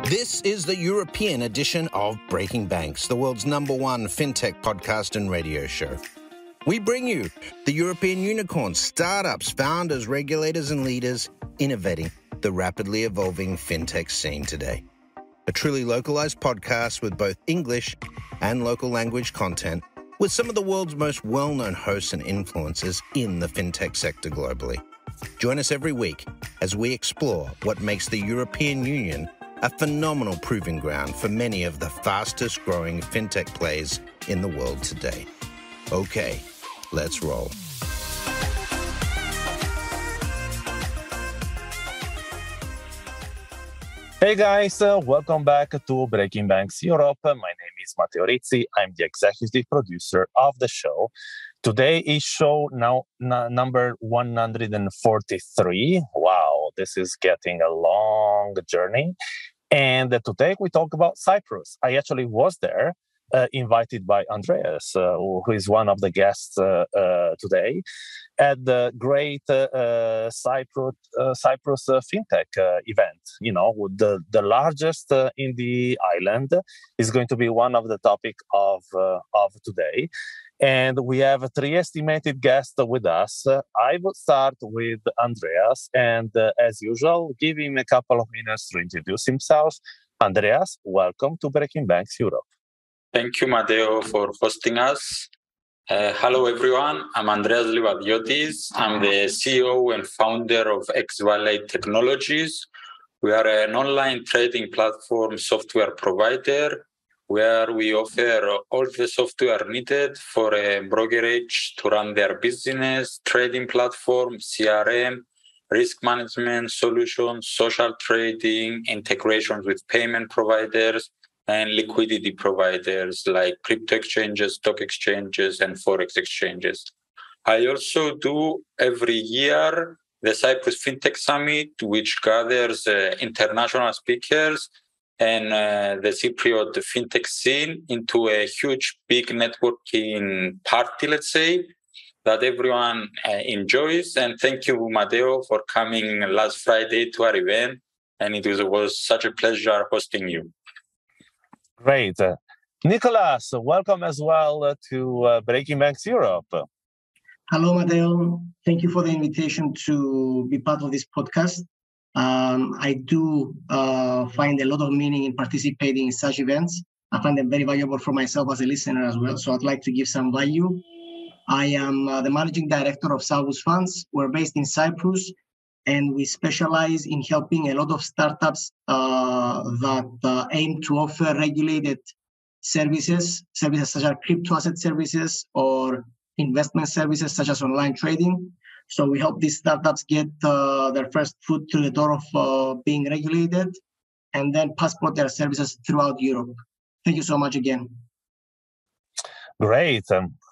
This is the European edition of Breaking Banks, the world's #1 fintech podcast and radio show. We bring you the European unicorns, startups, founders, regulators, and leaders innovating the rapidly evolving fintech scene today. A truly localized podcast with both English and local language content, with some of the world's most well-known hosts and influencers in the fintech sector globally. Join us every week as we explore what makes the European Union a phenomenal proving ground for many of the fastest growing fintech players in the world today. Okay, let's roll. Hey guys, welcome back to Breaking Banks Europe. My name is Matteo Rizzi. I'm the executive producer of the show. Today is show number 143. Wow, this is getting a long journey. And today we talk about Cyprus. I actually was there, invited by Andreas, who is one of the guests today, at the great Cyprus FinTech event. You know, the largest in the island is going to be one of the topic of today. And we have 3 estimated guests with us. I will start with Andreas, and as usual, give him a couple of minutes to introduce himself. Andreas, welcome to Breaking Banks Europe. Thank you, Matteo, for hosting us. Hello, everyone. I'm Andreas Livadiotis. I'm the CEO and founder of xvalley Technologies. We are an online trading platform software provider where we offer all the software needed for a brokerage to run their business, trading platform, CRM, risk management solutions, social trading, integrations with payment providers, and liquidity providers like crypto exchanges, stock exchanges, and forex exchanges. I also do every year the Cyprus FinTech Summit, which gathers international speakers and the Cypriot fintech scene into a huge, big networking party, let's say, that everyone enjoys. And thank you, Matteo, for coming last Friday to our event. And it was such a pleasure hosting you. Great. Nikolas, welcome as well to Breaking Banks Europe. Hello, Matteo. Thank you for the invitation to be part of this podcast. I do find a lot of meaning in participating in such events. I find them very valuable for myself as a listener as well. So I'd like to give some value. I am the managing director of Salvus funds. We're based in Cyprus, and we specialize in helping a lot of startups that aim to offer regulated services such as crypto asset services or investment services such as online trading. So we help these startups get their first foot through the door of being regulated and then passport their services throughout Europe. Thank you so much again. Great.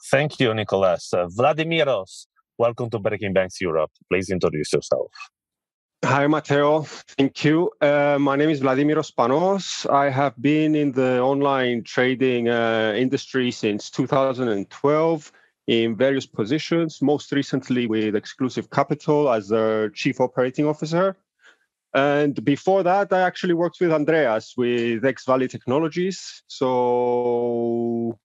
Thank you, Nikolas. Vladimiros, welcome to Breaking Banks Europe. Please introduce yourself. Hi, Matteo. Thank you. My name is Vladimiros Panos. I have been in the online trading industry since 2012. In various positions, most recently with Exclusive Capital as their Chief Operating Officer. And before that, I actually worked with Andreas with xvalley Technologies. So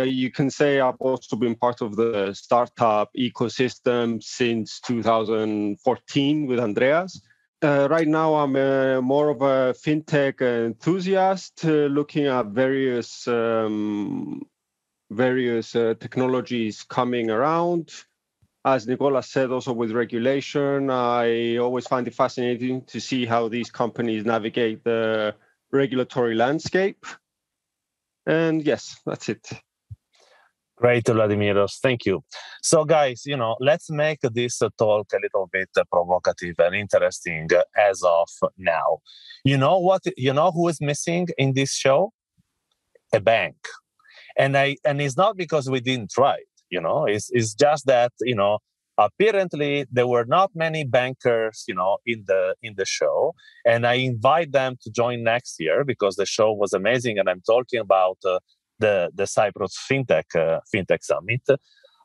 you can say I've also been part of the startup ecosystem since 2014 with Andreas. Right now, I'm more of a fintech enthusiast, looking at various technologies coming around. As Nikolas said, also with regulation, I always find it fascinating to see how these companies navigate the regulatory landscape. And yes, that's it. Great, Vladimiros. Thank you. So guys, let's make this talk a little bit provocative and interesting as of now. You know who is missing in this show? A bank. And it's not because we didn't try it, it's just that, apparently there were not many bankers, in the show. And I invite them to join next year because the show was amazing. And I'm talking about the Cyprus FinTech Summit.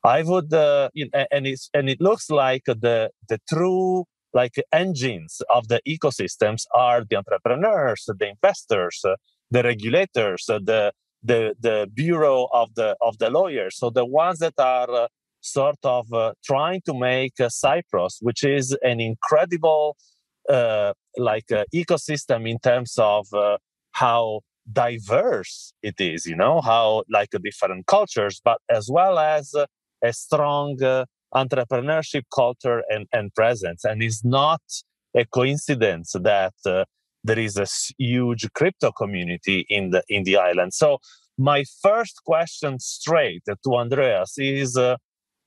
I would, and it looks like the true engines of the ecosystems are the entrepreneurs, the investors, the regulators, the bureau of the lawyers. So the ones that are sort of trying to make Cyprus, which is an incredible ecosystem in terms of how diverse it is, how different cultures, but as well as a strong entrepreneurship culture and presence. And it's not a coincidence that there is a huge crypto community in the island. So my first question straight to Andreas is,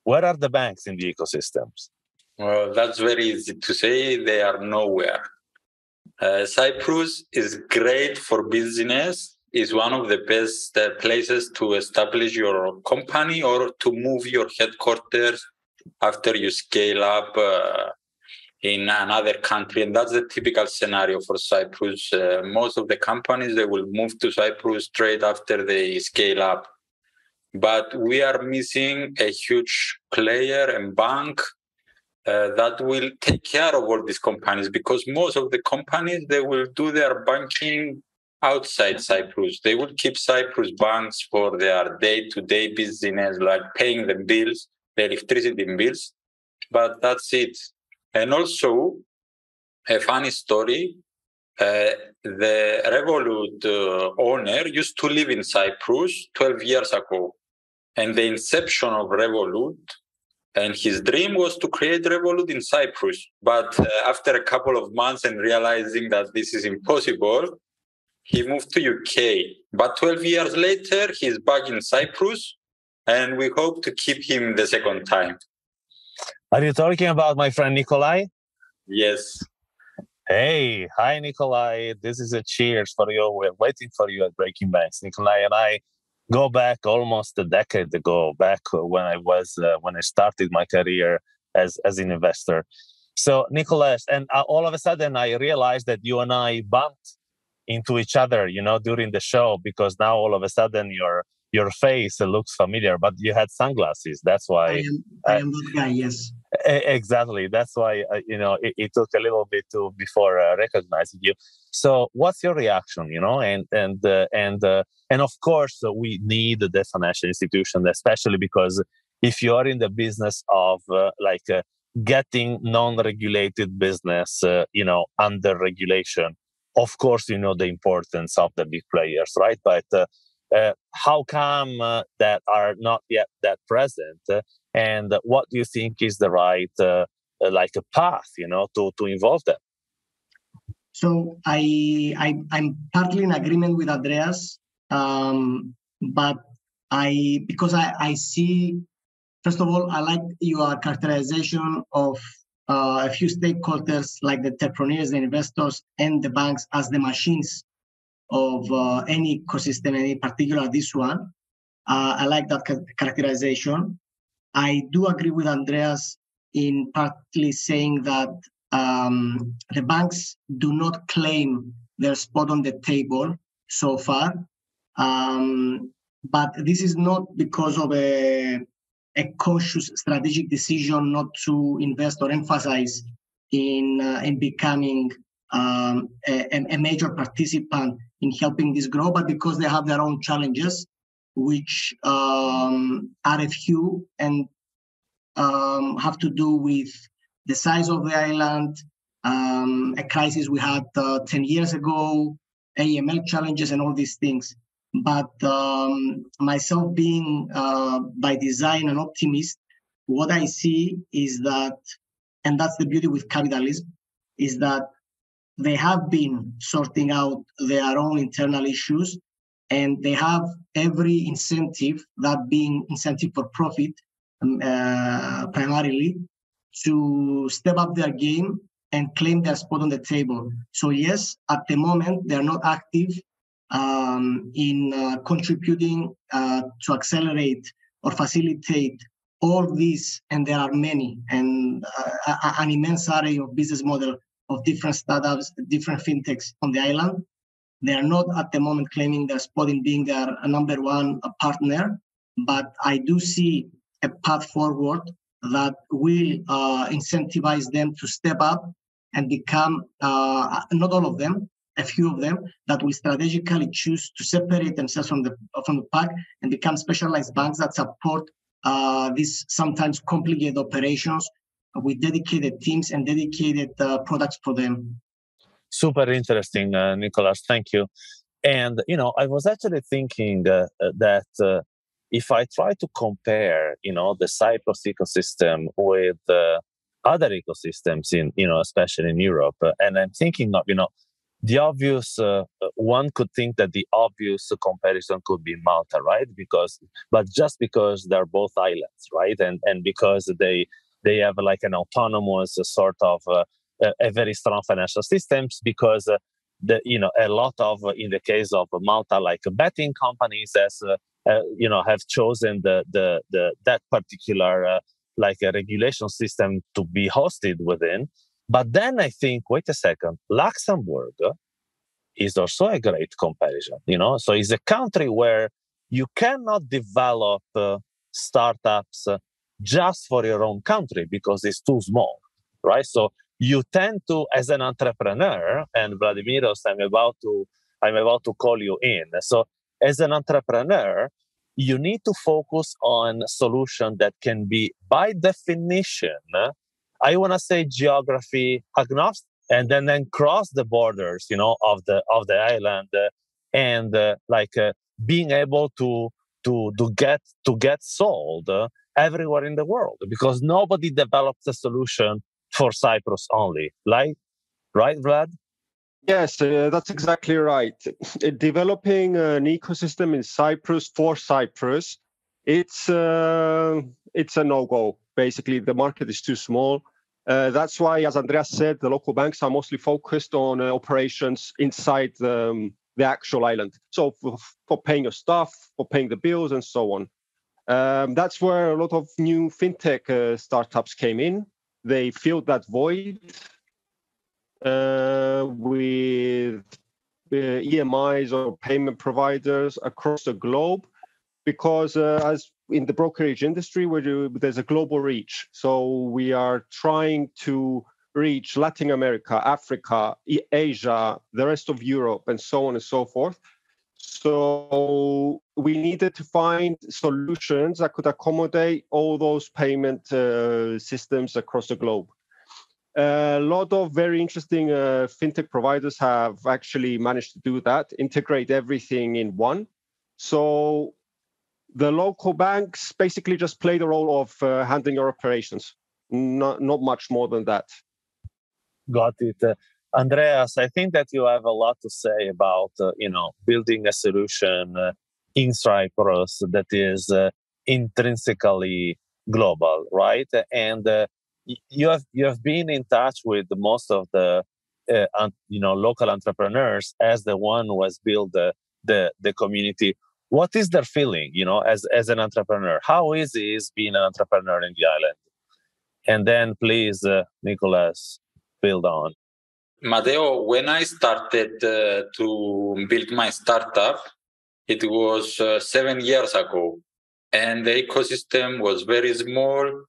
where are the banks in the ecosystems? Well, that's very easy to say. They are nowhere. Cyprus is great for business. It's one of the best places to establish your company or to move your headquarters after you scale up in another country. And that's the typical scenario for Cyprus. Most of the companies, they will move to Cyprus straight after they scale up. But we are missing a huge player and bank that will take care of all these companies, because most of the companies, they will do their banking outside Cyprus. They will keep Cyprus banks for their day-to-day business, like paying the bills, the electricity bills, but that's it. And also, a funny story, the Revolut owner used to live in Cyprus 12 years ago. And the inception of Revolut, and his dream was to create Revolut in Cyprus. But after a couple of months and realizing that this is impossible, he moved to UK. But 12 years later, he's back in Cyprus, and we hope to keep him the second time. Are you talking about my friend Nikolai? Yes. Hey, hi, Nikolai. This is a cheers for you. We're waiting for you at Breaking Banks. Nikolai and I go back almost a decade ago, back when I started my career as an investor. So, Nikolas, and all of a sudden I realized that you and I bumped into each other, during the show, because now all of a sudden your face looks familiar, but you had sunglasses. That's why I am that guy. Yes. Exactly. That's why it took a little bit before recognizing you. So, what's your reaction? And of course, we need the financial institution, especially because if you are in the business of getting non-regulated business, under regulation, of course, the importance of the big players, right? But how come that are not yet that present? And what do you think is the right a path, to involve them? So I'm partly in agreement with Andreas, but because I see, first of all, I like your characterization of a few stakeholders like the entrepreneurs, the investors, and the banks as the machines of any ecosystem, and in particular this one. I like that characterization. I do agree with Andreas in partly saying that the banks do not claim their spot on the table so far. But this is not because of a conscious strategic decision not to invest or emphasize in becoming a major participant in helping this grow, but because they have their own challenges, which are a few and have to do with the size of the island, a crisis we had 10 years ago, AML challenges, and all these things. But myself being by design an optimist, what I see is that, and that's the beauty with capitalism, is that they have been sorting out their own internal issues, and they have every incentive, that being incentive for profit primarily, to step up their game and claim their spot on the table. So yes, at the moment, they're not active in contributing to accelerate or facilitate all these, and there are many, and an immense array of business model of different startups, different fintechs on the island. They are not at the moment claiming their spot in being their number one partner, but I do see a path forward that will incentivize them to step up and become, not all of them, a few of them, that will strategically choose to separate themselves from the pack and become specialized banks that support these sometimes complicated operations with dedicated teams and dedicated products for them. Super interesting, Nikolas. Thank you. And, I was actually thinking that if I try to compare, the Cyprus ecosystem with other ecosystems especially in Europe, and I'm thinking of, the obvious, one could think that the obvious comparison could be Malta, right? But just because they're both islands, right? And because they have like an autonomous sort of a very strong financial systems, because a lot of, in the case of Malta, like betting companies have chosen that particular like a regulation system to be hosted within. But then I think, wait a second, Luxembourg is also a great comparison, So it's a country where you cannot develop startups just for your own country because it's too small, right? So you tend to, as an entrepreneur, and Vladimiros, I'm about to call you in. So as an entrepreneur, you need to focus on solution that can be, by definition, I want to say geography agnostic, and then cross the borders, of the island, and being able to get sold everywhere in the world, because nobody develops a solution for Cyprus only. Right, Vlad? Yes, that's exactly right. Developing an ecosystem in Cyprus for Cyprus, it's a no-go. Basically, the market is too small. That's why, as Andreas said, the local banks are mostly focused on operations inside the actual island. So for paying your staff, for paying the bills, and so on. That's where a lot of new fintech startups came in. They filled that void with EMIs or payment providers across the globe, because as in the brokerage industry, there's a global reach. So we are trying to reach Latin America, Africa, Asia, the rest of Europe, and so on and so forth. So we needed to find solutions that could accommodate all those payment systems across the globe. A lot of very interesting fintech providers have actually managed to do that, integrate everything in one. So the local banks basically just play the role of handling your operations, not much more than that. Got it. Andreas, I think that you have a lot to say about, building a solution in Cyprus that is intrinsically global, right? And you have been in touch with most of the local entrepreneurs as the one who has built the community. What is their feeling, as an entrepreneur? How easy is being an entrepreneur in the island? And then please, Nikolas, build on. Matteo, when I started to build my startup, it was 7 years ago, and the ecosystem was very small.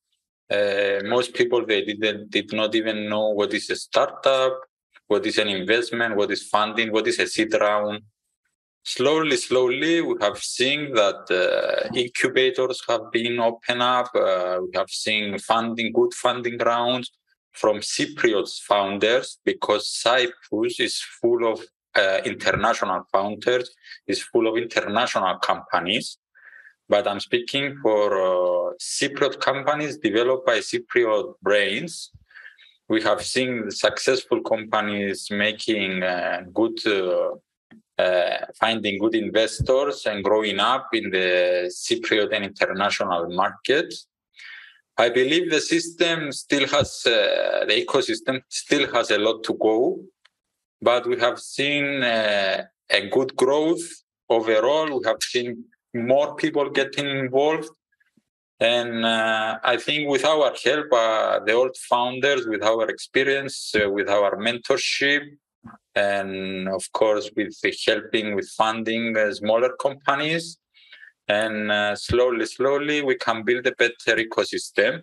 Most people, they did not even know what is a startup, what is an investment, what is funding, what is a seed round. Slowly, we have seen that incubators have been opened up. We have seen good funding rounds from Cypriot founders, because Cyprus is full of international founders, is full of international companies. But I'm speaking for Cypriot companies developed by Cypriot brains. We have seen successful companies making finding good investors and growing up in the Cypriot and international market. I believe the ecosystem still has a lot to go, but we have seen a good growth overall. We have seen more people getting involved. And I think with our help, the old founders, with our experience, with our mentorship, and of course with helping with funding smaller companies, and slowly we can build a better ecosystem.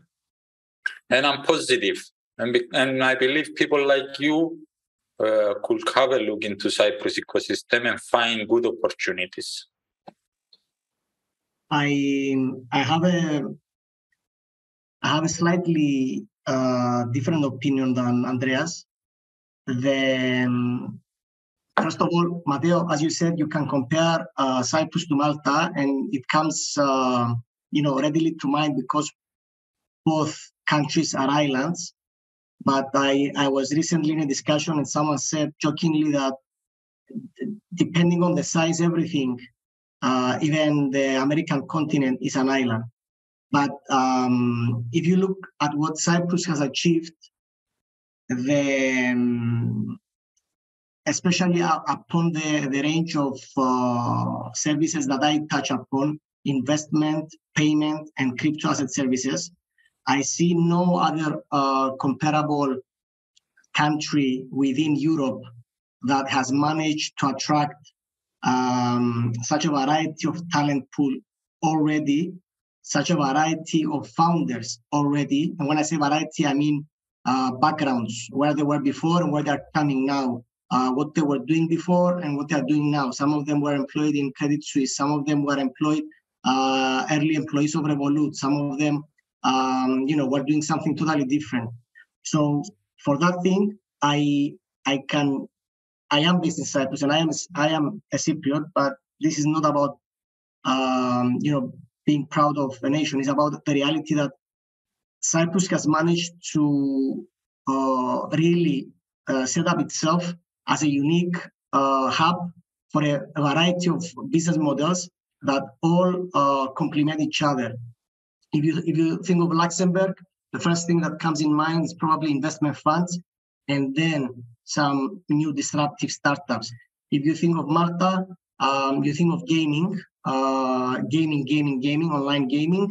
And I'm positive And I believe people like you could have a look into Cyprus ecosystem and find good opportunities. I have a slightly different opinion than Andreas. First of all, Matteo, as you said, you can compare Cyprus to Malta, and it comes readily to mind because both countries are islands. But I was recently in a discussion and someone said jokingly that depending on the size, everything, even the American continent is an island. But if you look at what Cyprus has achieved, especially upon the range of services that I touch upon, investment, payment, and crypto asset services, I see no other comparable country within Europe that has managed to attract such a variety of talent pool already, such a variety of founders already. And when I say variety, I mean backgrounds, where they were before and where they're coming now, what they were doing before and what they're doing now. Some of them were employed in Credit Suisse. Some of them were employed, early employees of Revolut. Some of them, were doing something totally different. So for that thing, I am based in Cyprus and I am a Cypriot, but this is not about being proud of a nation. It's about the reality that Cyprus has managed to really set up itself as a unique hub for a variety of business models that all complement each other. If you think of Luxembourg, the first thing that comes in mind is probably investment funds, and then some new disruptive startups. If you think of Malta, you think of gaming, online gaming,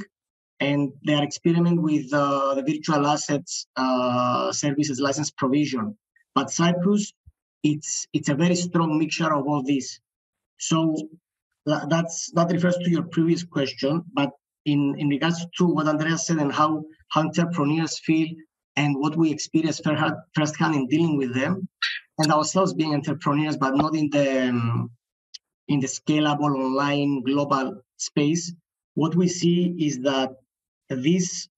and they are experimenting with the virtual assets services license provision. But Cyprus, it's a very strong mixture of all this. So that refers to your previous question, but in regards to what Andreas said and how entrepreneurs feel and what we experience firsthand in dealing with them, and ourselves being entrepreneurs, but not in the scalable online global space, what we see is that these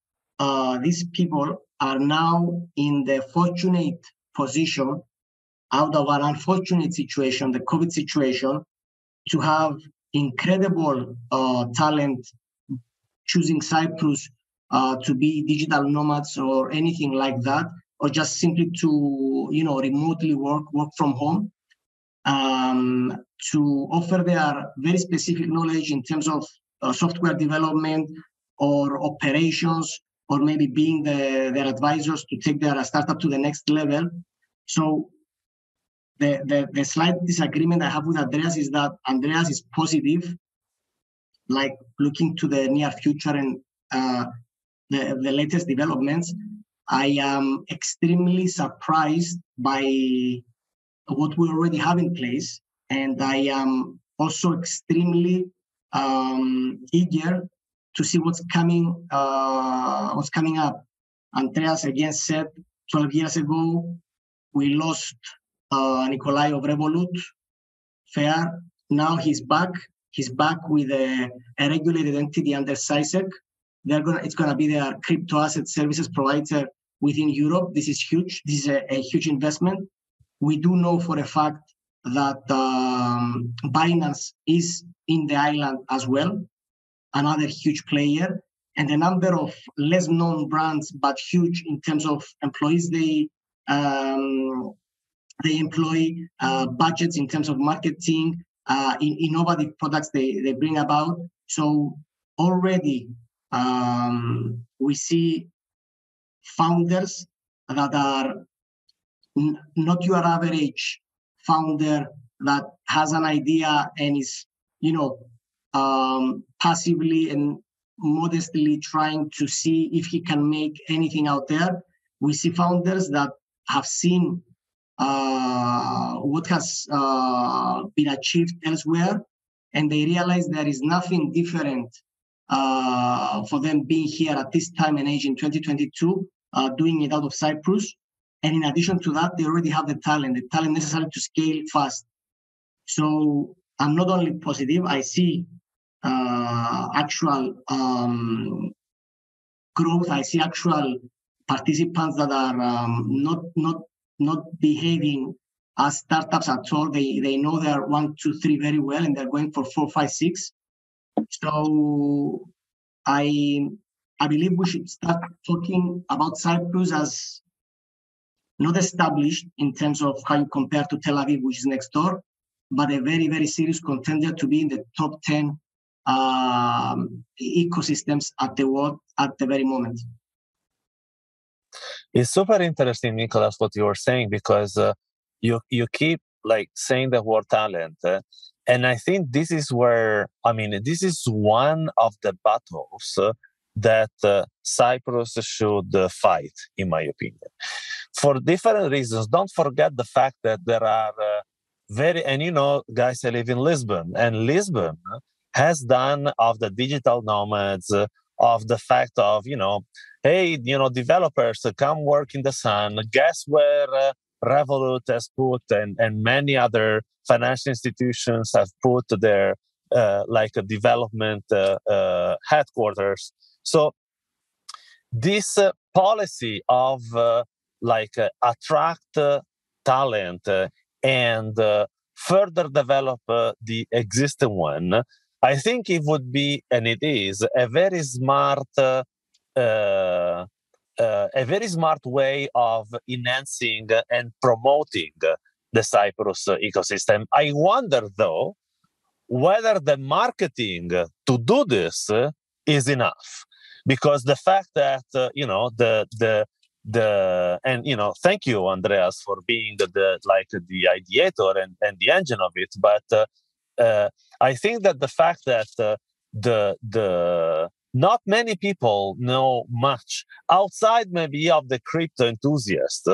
people are now in the fortunate position out of an unfortunate situation, the COVID situation, to have incredible talent choosing Cyprus to be digital nomads or anything like that, or just simply to remotely work from home, to offer their very specific knowledge in terms of software development or operations, or maybe being their advisors to take their startup to the next level. So the slight disagreement I have with Andreas is that Andreas is positive, like looking to the near future and the latest developments. I am extremely surprised by what we already have in place, and I am also extremely eager to see what's coming up. Andreas again said 12 years ago we lost Nikolas of Revolut. Fair. Now he's back. He's back with a regulated entity under CySec. It's gonna be their crypto asset services provider within Europe. This is huge. This is a huge investment. We do know for a fact that Binance is in the island as well, another huge player, and a number of less known brands but huge in terms of employees. They employ budgets in terms of marketing, innovative products they bring about. So already we see founders that are not your average founder that has an idea and is, passively and modestly trying to see if he can make anything out there. We see founders that have seen what has been achieved elsewhere, and they realize there is nothing different for them being here at this time and age in 2022 doing it out of Cyprus. And in addition to that, they already have the talent necessary to scale fast. So I'm not only positive, I see actual growth. I see actual participants that are not behaving as startups at all. They know they are 1, 2, 3 very well, and they're going for 4, 5, 6. So I believe we should start talking about Cyprus as not established in terms of how you compare to Tel Aviv, which is next door, but a very, very serious contender to be in the top 10 ecosystems at the world at the very moment. It's super interesting, Nikolas, what you were saying, because you keep saying the word talent. And I think this is where, this is one of the battles that Cyprus should fight, in my opinion. For different reasons. Don't forget the fact that there are guys, I live in Lisbon, and Lisbon has done of the digital nomads, of the fact of, hey, developers come work in the sun. Guess where Revolut has put and many other financial institutions have put their a development headquarters. So this policy of attract talent and further develop the existing one, I think it would be, and it is, a very smart way of enhancing and promoting the Cyprus ecosystem. I wonder, though, whether the marketing to do this is enough, because the fact that thank you, Andreas, for being the ideator and the engine of it. But I think that the fact that the not many people know much outside maybe of the crypto enthusiast,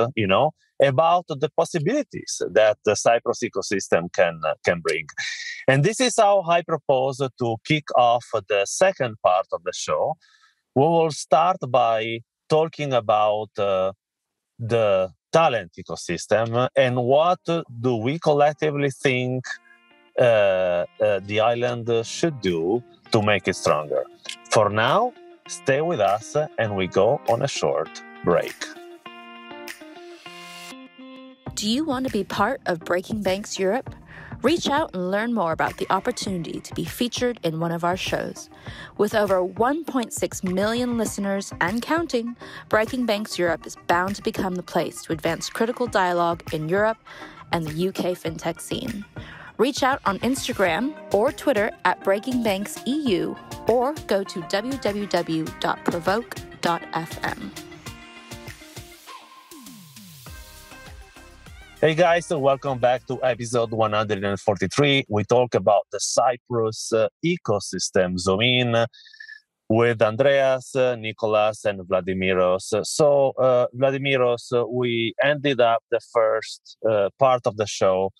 about the possibilities that the Cyprus ecosystem can bring. And this is how I propose to kick off the second part of the show. We will start by talking about the talent ecosystem and what do we collectively think the island should do to make it stronger. For now, stay with us and we go on a short break. Do you want to be part of Breaking Banks Europe? Reach out and learn more about the opportunity to be featured in one of our shows. With over 1.6 million listeners and counting, Breaking Banks Europe is bound to become the place to advance critical dialogue in Europe and the UK fintech scene. Reach out on Instagram or Twitter at Breaking Banks EU, or go to www.provoke.fm. Hey guys, welcome back to episode 143. We talk about the Cyprus ecosystem zoom in with Andreas, Nikolas, and Vladimiros. So, Vladimiros, we ended up the first part of the show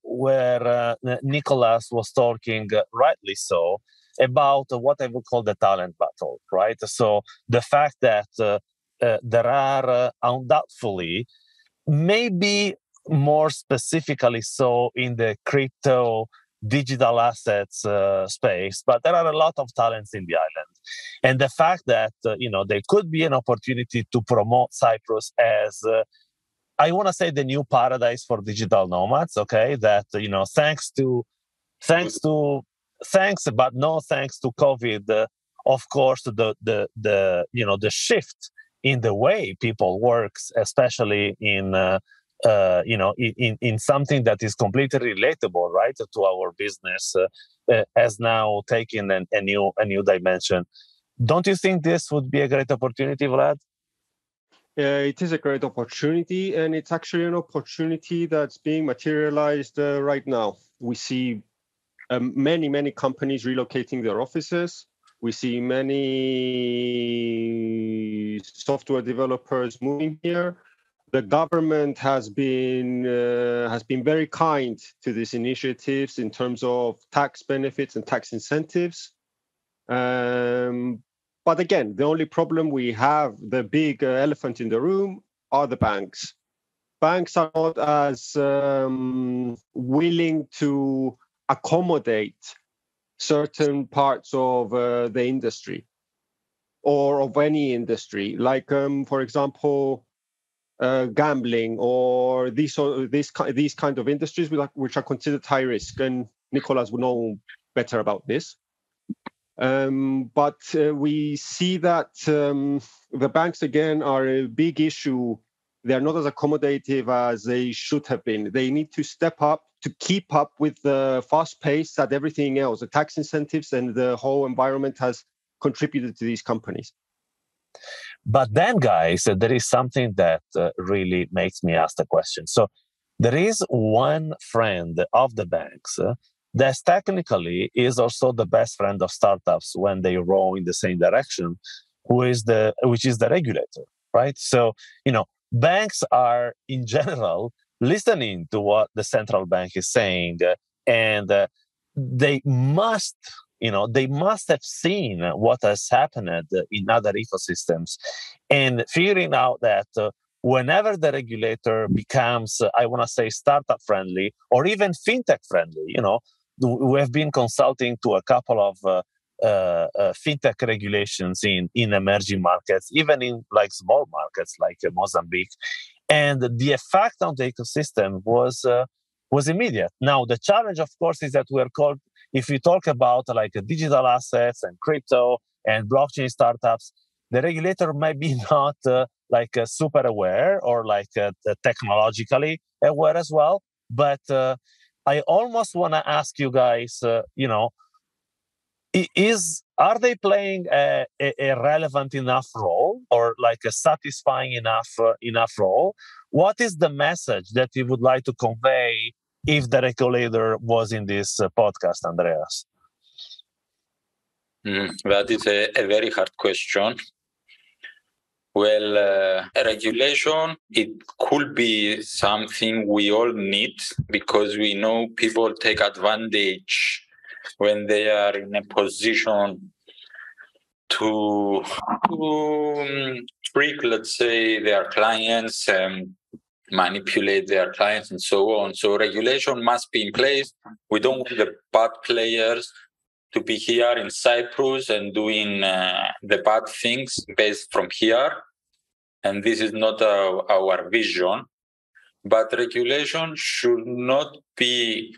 where Nikolas was talking, rightly so, about what I would call the talent battle, right? So the fact that there are undoubtedly, maybe more specifically so in the crypto digital assets space, but there are a lot of talents in the island. And the fact that, there could be an opportunity to promote Cyprus as, I want to say, the new paradise for digital nomads, okay? That, thanks, but no thanks to COVID, of course, the shift in the way people work, especially in something that is completely relatable, right, to our business, has now taken a new dimension. Don't you think this would be a great opportunity, Vlad? It is a great opportunity, and it's actually an opportunity that's being materialized right now. We see many companies relocating their offices. We see many software developers moving here. The government has been very kind to these initiatives in terms of tax benefits and tax incentives. But But again, the only problem we have, the big elephant in the room, are the banks. Banks are not as willing to accommodate certain parts of the industry or of any industry, like, for example, gambling or these kind of industries which are considered high risk. And Nikolas will know better about this. But we see that the banks, again, are a big issue. They're not as accommodative as they should have been. They need to step up to keep up with the fast pace that everything else, the tax incentives and the whole environment has contributed to these companies. But then, guys, there is something that really makes me ask the question. So there is one friend of the banks that technically is also the best friend of startups when they row in the same direction, which is the regulator, right? So, banks are in general listening to what the central bank is saying, and they must have seen what has happened in other ecosystems and figuring out that whenever the regulator becomes, I want to say, startup friendly or even fintech friendly, we have been consulting to a couple of fintech regulations in emerging markets, even in like small markets like Mozambique. And the effect on the ecosystem was immediate. Now, the challenge, of course, is that if you talk about like digital assets and crypto and blockchain startups, the regulator might be not super aware or technologically aware as well. But I almost want to ask you guys, are they playing a relevant enough role or like a satisfying enough role? What is the message that you would like to convey if the regulator was in this podcast, Andreas? That is a very hard question. Well, regulation, it could be something we all need because we know people take advantage when they are in a position to trick, let's say, their clients and manipulate their clients and so on. So regulation must be in place. We don't want the bad players to be here in Cyprus and doing the bad things based from here. And this is not our vision. But regulation should not be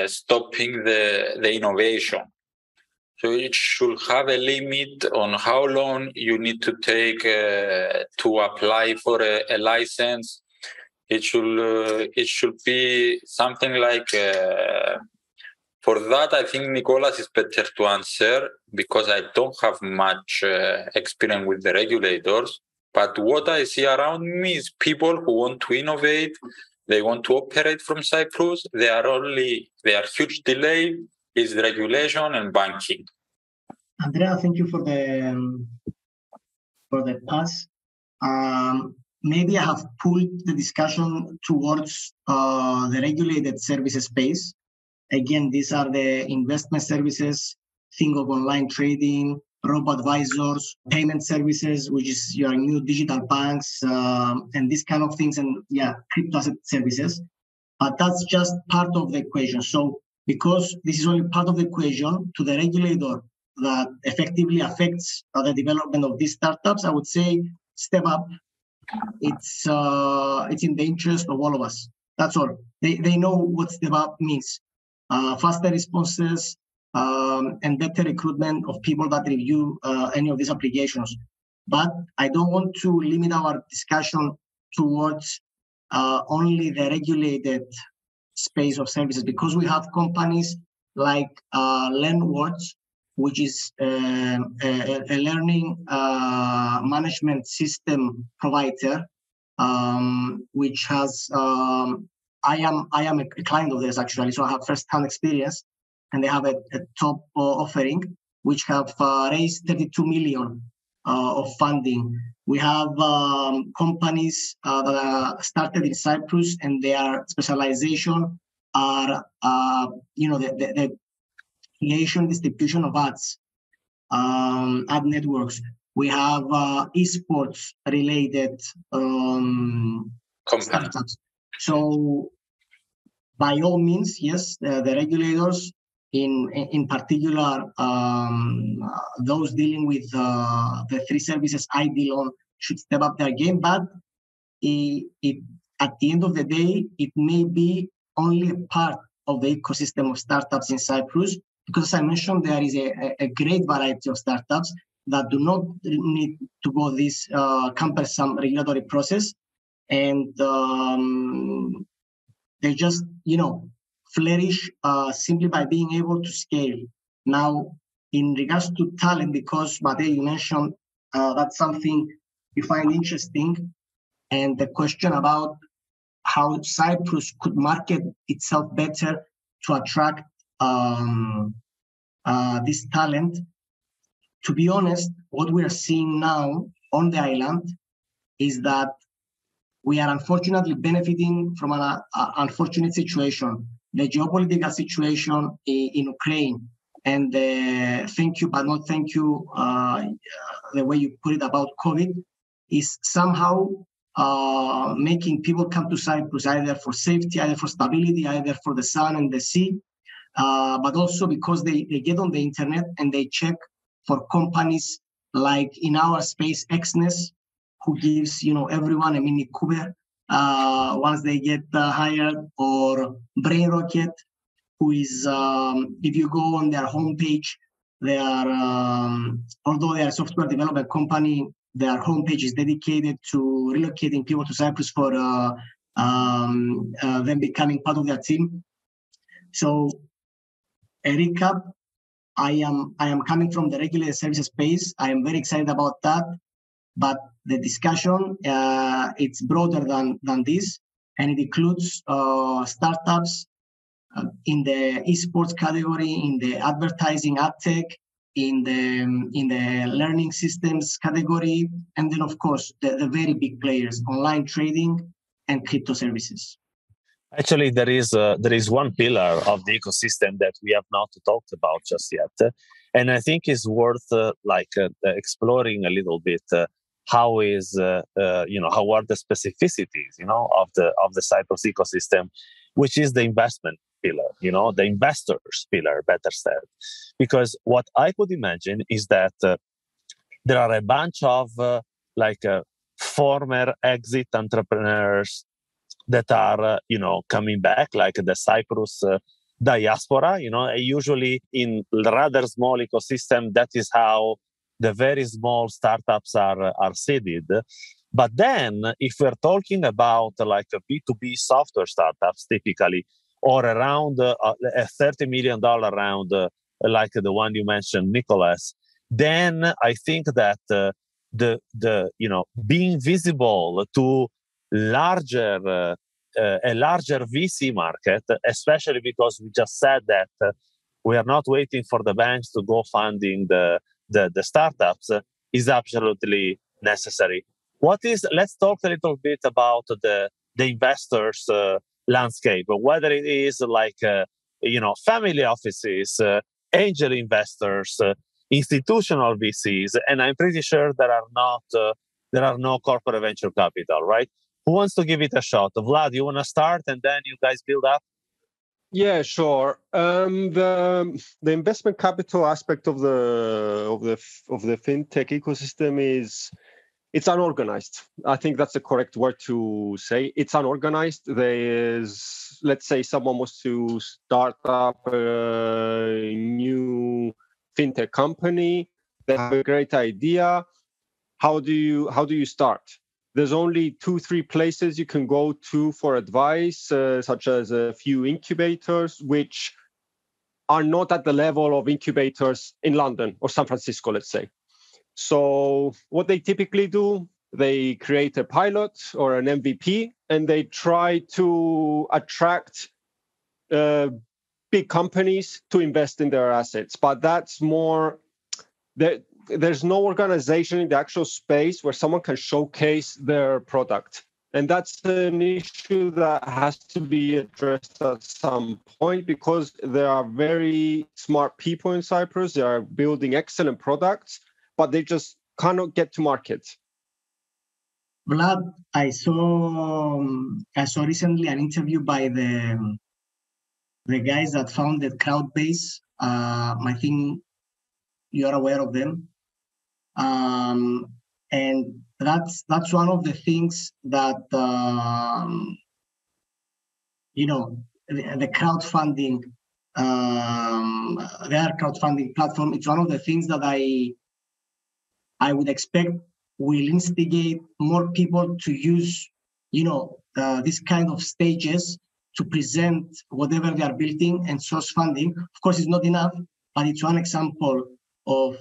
stopping the innovation. So it should have a limit on how long you need to take to apply for a license. It should be something like, for that, I think Nikolas is better to answer because I don't have much experience with the regulators. But what I see around me is people who want to innovate. They want to operate from Cyprus. Their huge delay is regulation and banking. Andrea, thank you for the pass. Maybe I have pulled the discussion towards the regulated services space. Again, these are the investment services, think of online trading, robo-advisors, payment services, which is your new digital banks, and these kind of things, and crypto asset services. But that's just part of the equation. So because this is only part of the equation to the regulator that effectively affects the development of these startups, I would say step up. It's in the interest of all of us. That's all. They know what step up means. Faster responses, and better recruitment of people that review any of these applications. But I don't want to limit our discussion towards only the regulated space of services, because we have companies like LearnWords, which is a learning management system provider, which has I am a client of theirs actually, so I have first-hand experience, and they have a top offering which have raised 32 million of funding. We have companies that are started in Cyprus, and their specialization are the creation, distribution of ads. ad networks. We have esports related startups. So by all means, yes, the regulators, in particular, those dealing with the three services I deal on, should step up their game. But at the end of the day, it may be only a part of the ecosystem of startups in Cyprus, because as I mentioned, there is a great variety of startups that do not need to go this cumbersome regulatory process, and they just, flourish simply by being able to scale. Now, in regards to talent, because Mateo, you mentioned that's something you find interesting, and the question about how Cyprus could market itself better to attract this talent. To be honest, what we are seeing now on the island is that we are unfortunately benefiting from an unfortunate situation. The geopolitical situation in Ukraine, and the thank you but not thank you, the way you put it about COVID, is somehow making people come to Cyprus either for safety, either for stability, either for the sun and the sea, but also because they get on the internet and they check for companies like, in our space, Xness, who gives everyone a Mini Cooper once they get hired, or Brain Rocket, who is, if you go on their homepage, they are, although they are a software development company, their homepage is dedicated to relocating people to Cyprus for them becoming part of their team. So, a recap, I am coming from the regulated services space. I am very excited about that, but the discussion, it's broader than this, and it includes startups in the esports category, in the advertising ad tech, in the learning systems category, and then of course the very big players, online trading and crypto services. Actually, there is one pillar of the ecosystem that we have not talked about just yet, and I think is worth exploring a little bit. How are the specificities, of the Cyprus ecosystem, which is the investment pillar, the investors pillar, better said, because what I could imagine is that there are a bunch of former exit entrepreneurs that are, coming back, like the Cyprus diaspora, usually in rather small ecosystem. That is how the very small startups are seeded. But then if we're talking about like a B2B software startups, typically, or around a $30 million round, like the one you mentioned, Nikolas, then I think that being visible to a larger VC market, especially because we just said that we are not waiting for the banks to go funding the startups, is absolutely necessary. Let's talk a little bit about the investors landscape, whether it is like family offices, angel investors, institutional VCs, and I'm pretty sure there are no corporate venture capital, right? Who wants to give it a shot? Vlad, you want to start, and then you guys build up? Yeah, sure. The investment capital aspect of the fintech ecosystem it's unorganized. I think that's the correct word to say. It's unorganized. There is, let's say, someone wants to start up a new fintech company. They have a great idea. How do you start? There's only 2-3 places you can go to for advice, such as a few incubators, which are not at the level of incubators in London or San Francisco, let's say. So what they typically do, they create a pilot or an MVP, and they try to attract big companies to invest in their assets. But that's more... There's no organization in the actual space where someone can showcase their product. And that's an issue that has to be addressed at some point because there are very smart people in Cyprus. They are building excellent products, but they just cannot get to market. Vlad, I saw recently an interview by the guys that founded Crowdbase. I think you're aware of them. And that's one of the things that the crowdfunding, their crowdfunding platform. It's one of the things that I would expect will instigate more people to use, this kind of stages to present whatever they are building and source funding. Of course, it's not enough, but it's one example of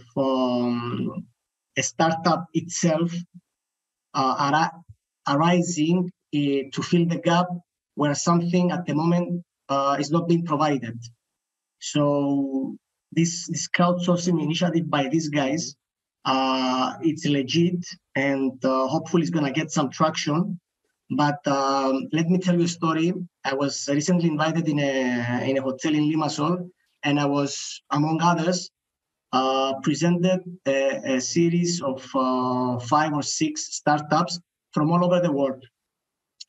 a startup itself arising to fill the gap where something at the moment is not being provided. So this crowdsourcing initiative by these guys, it's legit, and hopefully it's going to get some traction. But let me tell you a story. I was recently invited in a hotel in Limassol, and I was, among others, presented a series of 5 or 6 startups from all over the world.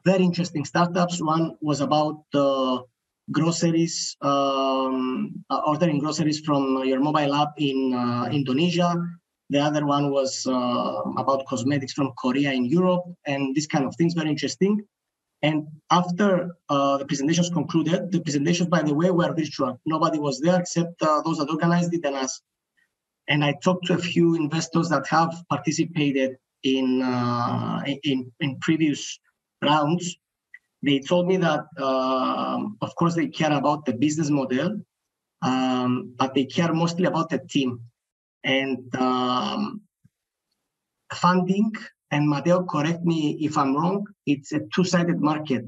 Very interesting startups. One was about groceries, ordering groceries from your mobile app in Indonesia. The other one was about cosmetics from Korea in Europe, and these kind of things, very interesting. And after the presentations concluded, the presentations, by the way, were virtual. Nobody was there except those that organized it and us. And I talked to a few investors that have participated in previous rounds. They told me that, of course, they care about the business model, but they care mostly about the team. And funding, and Matteo, correct me if I'm wrong, it's a two-sided market.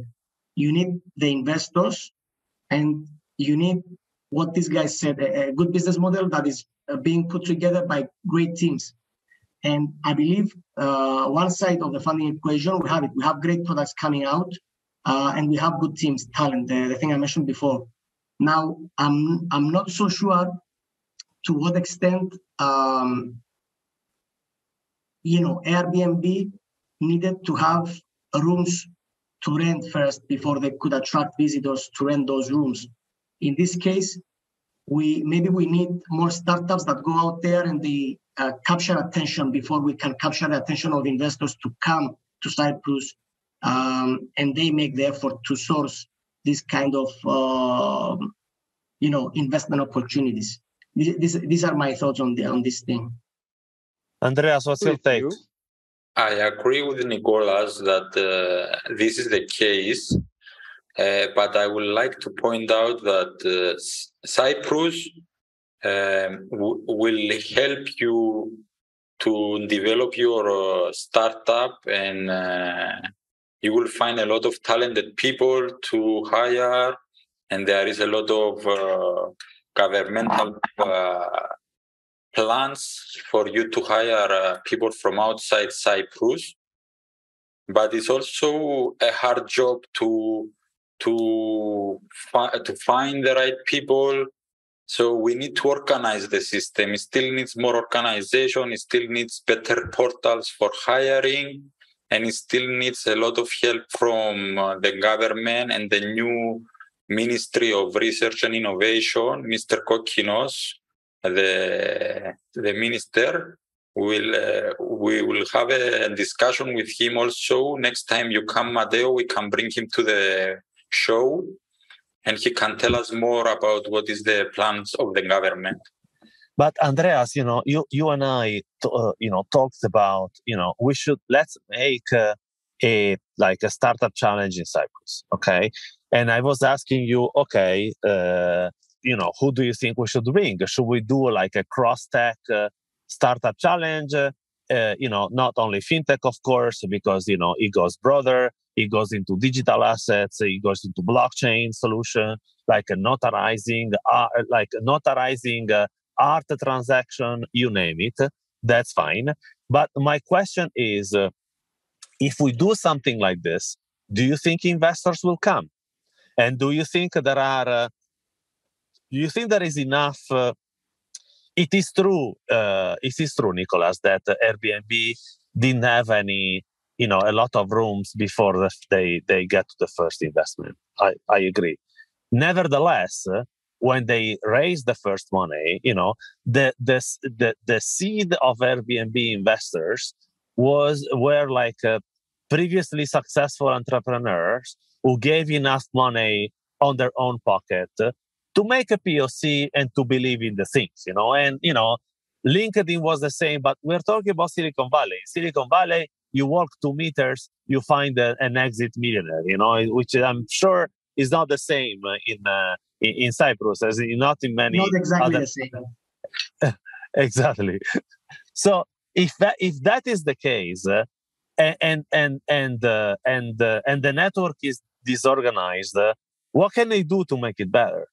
You need the investors, and you need what this guy said, a good business model that is being put together by great teams. And I believe one side of the funding equation, we have it. We have great products coming out, and we have good teams, talent, the thing I mentioned before. Now, I'm not so sure to what extent, Airbnb needed to have rooms to rent first before they could attract visitors to rent those rooms. In this case, we need more startups that go out there and they capture attention before we can capture the attention of investors to come to Cyprus, and they make the effort to source this kind of investment opportunities. These are my thoughts on this thing. Andreas, what's your take? I agree with Nikolas that this is the case, but I would like to point out that Cyprus will help you to develop your startup, and you will find a lot of talented people to hire, and there is a lot of governmental plans for you to hire people from outside Cyprus. But it's also a hard job to find the right people. So we need to organize the system. It still needs more organization. It still needs better portals for hiring. And it still needs a lot of help from the government and the new Ministry of Research and Innovation, Mr. Kokinos, the minister. We will have a discussion with him also. Next time you come, Matteo, we can bring him to the show, and he can tell us more about what is the plans of the government. But Andreas, you and I, talked about, let's make a startup challenge in Cyprus, okay? And I was asking you, okay, who do you think we should bring? Should we do like a cross-tech startup challenge? Not only fintech, of course, because it goes broader. It goes into digital assets. It goes into blockchain solution, like notarizing art transaction. You name it. That's fine. But my question is, if we do something like this, do you think investors will come? And do you think there is enough? It is true, Nikolas, that Airbnb didn't have a lot of rooms before they get to the first investment. I agree. Nevertheless, when they raised the first money, the seed of Airbnb investors were like previously successful entrepreneurs who gave enough money on their own pocket to make a POC and to believe in the things, and LinkedIn was the same, but we're talking about Silicon Valley. Silicon Valley, you walk 2 meters, you find an exit millionaire, which I'm sure is not the same in Cyprus, as not in many. Not exactly other... the same. Exactly. So if that is the case, and the network is disorganized, what can they do to make it better?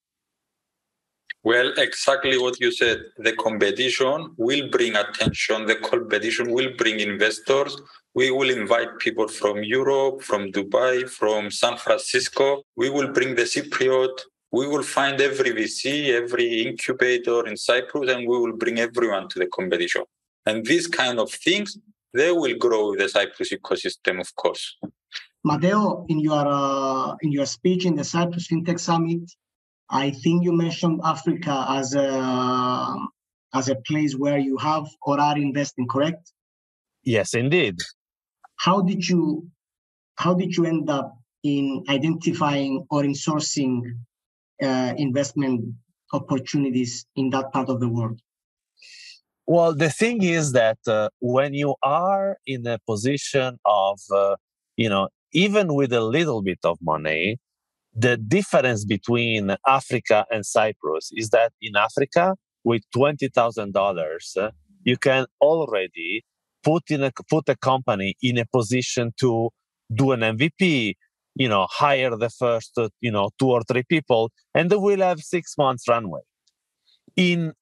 Well, exactly what you said. The competition will bring attention. The competition will bring investors. We will invite people from Europe, from Dubai, from San Francisco. We will bring the Cypriot. We will find every VC, every incubator in Cyprus, and we will bring everyone to the competition. And these kind of things, they will grow the Cyprus ecosystem, of course. Matteo, in your speech in the Cyprus FinTech Summit, I think you mentioned Africa as a place where you have or are investing, correct? Yes, indeed. How did you end up in identifying or in sourcing investment opportunities in that part of the world? Well, the thing is that when you are in a position of, even with a little bit of money, the difference between Africa and Cyprus is that in Africa, with $20,000, you can already put a company in a position to do an MVP, hire the first, 2 or 3 people, and they will have 6 months runway. In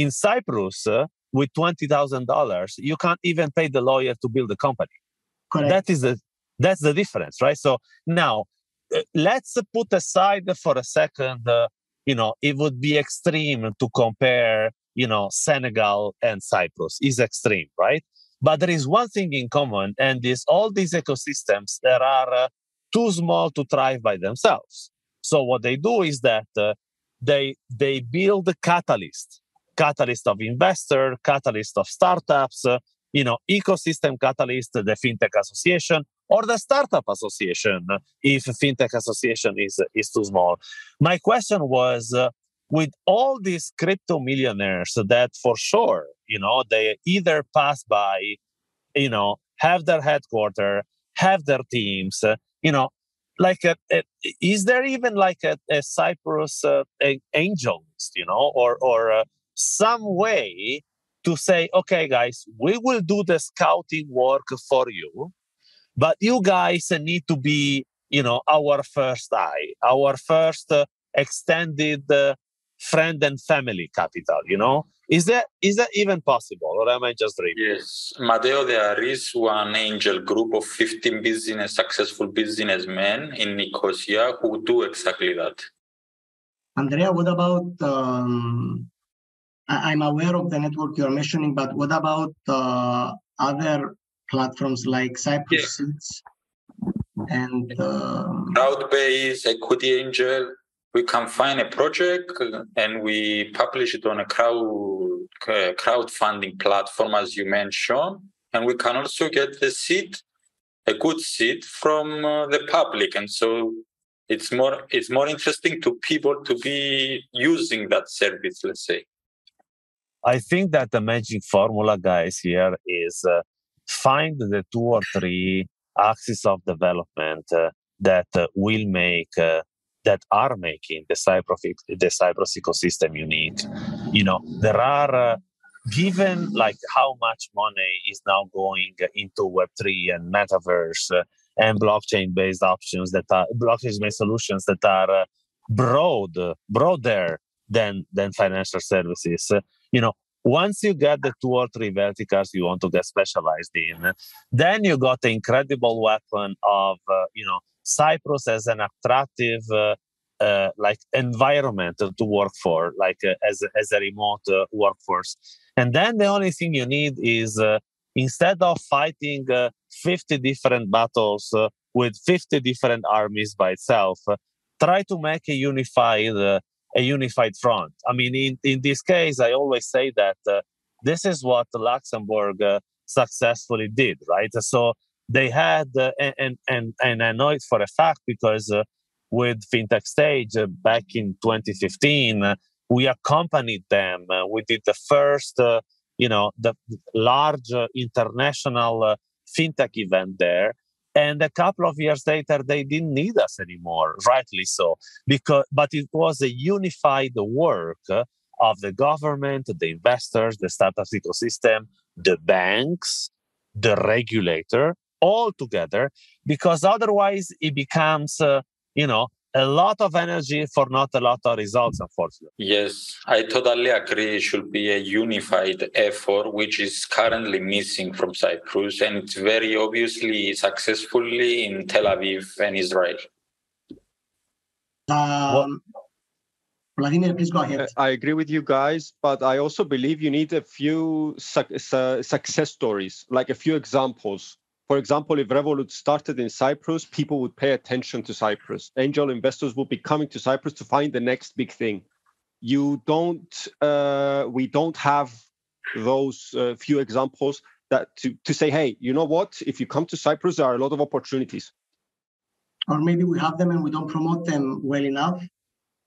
Cyprus, with $20,000, you can't even pay the lawyer to build a company. Correct. That's the difference, right? So now, let's put aside for a second, it would be extreme to compare, Senegal and Cyprus is extreme, right? But there is one thing in common, and is all these ecosystems that are too small to thrive by themselves. So what they do is that they build a catalyst of investor, catalyst of startups, ecosystem catalyst, the FinTech Association, or the Startup Association, if FinTech Association is too small. My question was, with all these crypto millionaires that for sure, they either pass by, have their headquarters, have their teams, is there even like a Cyprus angel list, or some way to say, okay, guys, we will do the scouting work for you, but you guys need to be, our first eye, our first extended friend and family capital, Is that even possible, or am I just dreaming? Yes, Matteo, there is one angel group of 15 successful businessmen in Nicosia who do exactly that. Andrea, what about, I'm aware of the network you're mentioning, but what about other platforms like Cyprus Seeds and Crowdbase, Equity Angel? We can find a project and we publish it on a crowdfunding platform, as you mentioned, and we can also get the seed, a good seed from the public, and so it's more interesting to people to be using that service. Let's say. I think that the magic formula, guys, here is find the 2 or 3 axes of development that will make. That are making the Cyprus ecosystem unique. There are, given like how much money is now going into Web3 and metaverse and blockchain-based options that are blockchain-based solutions that are broader than financial services. once you get the 2 or 3 verticals you want to get specialized in, then you got the incredible weapon of, Cyprus as an attractive like environment to work for, like as a remote workforce. And then the only thing you need is instead of fighting 50 different battles with 50 different armies by itself, try to make a unified front. I mean, in this case, I always say that this is what Luxembourg successfully did, right? So they had, and I know it for a fact because with FinTech Stage back in 2015, we accompanied them. We did the first, the large international FinTech event there. And a couple of years later, they didn't need us anymore, rightly so, but it was a unified work of the government, the investors, the startup ecosystem, the banks, the regulator, all together, because otherwise it becomes, a lot of energy for not a lot of results, unfortunately. Yes, I totally agree. It should be a unified effort, which is currently missing from Cyprus, and it's very obviously successfully in Tel Aviv and Israel. Vladimir, please go ahead. I agree with you guys, but I also believe you need a few success stories, like a few examples. For example, if Revolut started in Cyprus, people would pay attention to Cyprus. Angel investors will be coming to Cyprus to find the next big thing. We don't have those few examples that to say, hey, you know what? If you come to Cyprus, there are a lot of opportunities. Or maybe we have them and we don't promote them well enough.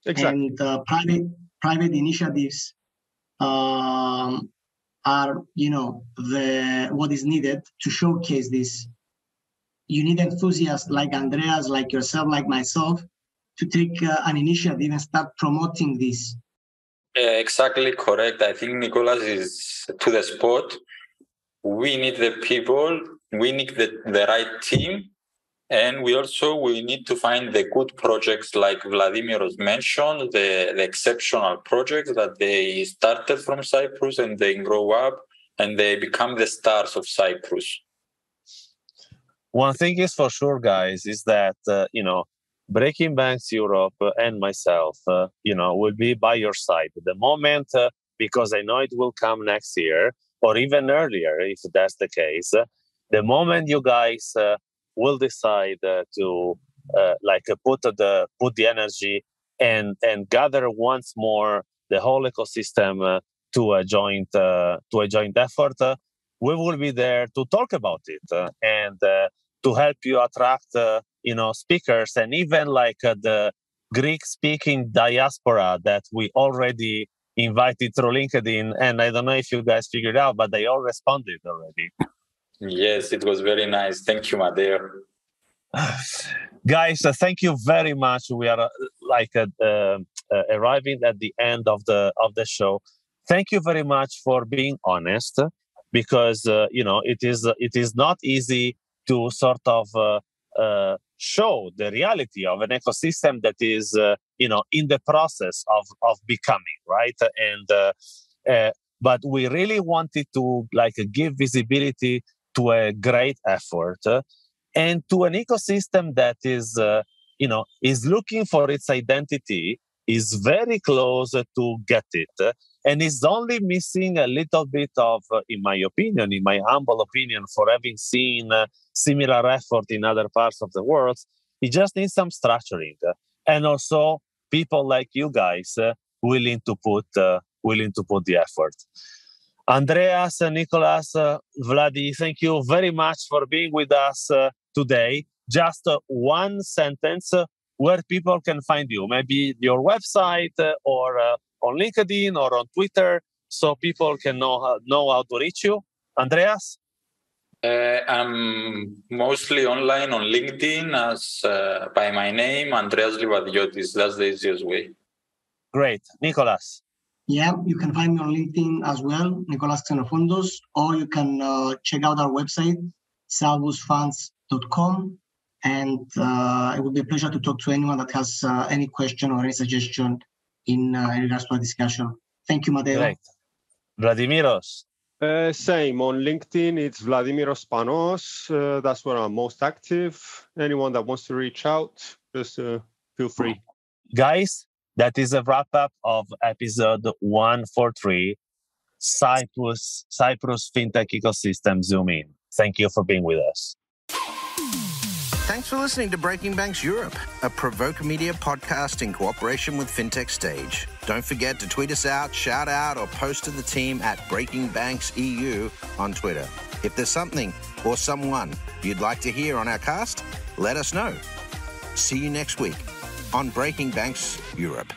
Exactly. And private initiatives are, what is needed to showcase this. You need enthusiasts like Andreas, like yourself, like myself, to take an initiative and start promoting this. Exactly correct. I think Nikolas is to the spot. We need the people, we need the right team, and we need to find the good projects like Vladimir has mentioned, the exceptional projects that they started from Cyprus and they grow up and they become the stars of Cyprus. One thing is for sure, guys, is that, Breaking Banks Europe and myself, will be by your side. The moment, because I know it will come next year or even earlier, if that's the case, the moment you guys will decide to put the energy and gather once more the whole ecosystem to a joint effort, we will be there to talk about it and to help you attract speakers, and even the Greek-speaking diaspora that we already invited through LinkedIn. And I don't know if you guys figured out, but they all responded already. Yes, it was very nice. Thank you, Madeo. Guys, thank you very much. We are arriving at the end of the show. Thank you very much for being honest, because it is not easy to sort of show the reality of an ecosystem that is in the process of becoming, right? And but we really wanted to give visibility to a great effort and to an ecosystem that is looking for its identity, is very close to get it, and is only missing a little bit of, in my humble opinion, for having seen similar effort in other parts of the world. It just needs some structuring, and also people like you guys willing to put the effort. Andreas, Nikolas, Vladi, thank you very much for being with us today. Just one sentence where people can find you, maybe your website or on LinkedIn or on Twitter, so people can know how to reach you. Andreas? I'm mostly online on LinkedIn as by my name, Andreas Livadiotis. That's the easiest way. Great. Nikolas? Yeah, you can find me on LinkedIn as well, Nikolas Xenofontos, or you can check out our website, salvusfunds.com. And it would be a pleasure to talk to anyone that has any question or any suggestion in regards to our discussion. Thank you, Madeo. Great. Vladimiros. Same. On LinkedIn, it's Vladimiros Panos. That's where I'm most active. Anyone that wants to reach out, just feel free. Guys, that is a wrap-up of episode 143, Cyprus FinTech Ecosystem Zoom In. Thank you for being with us. Thanks for listening to Breaking Banks Europe, a Provoke Media podcast in cooperation with FinTech Stage. Don't forget to tweet us out, shout out, or post to the team at Breaking Banks EU on Twitter. If there's something or someone you'd like to hear on our cast, let us know. See you next week on Breaking Banks Europe.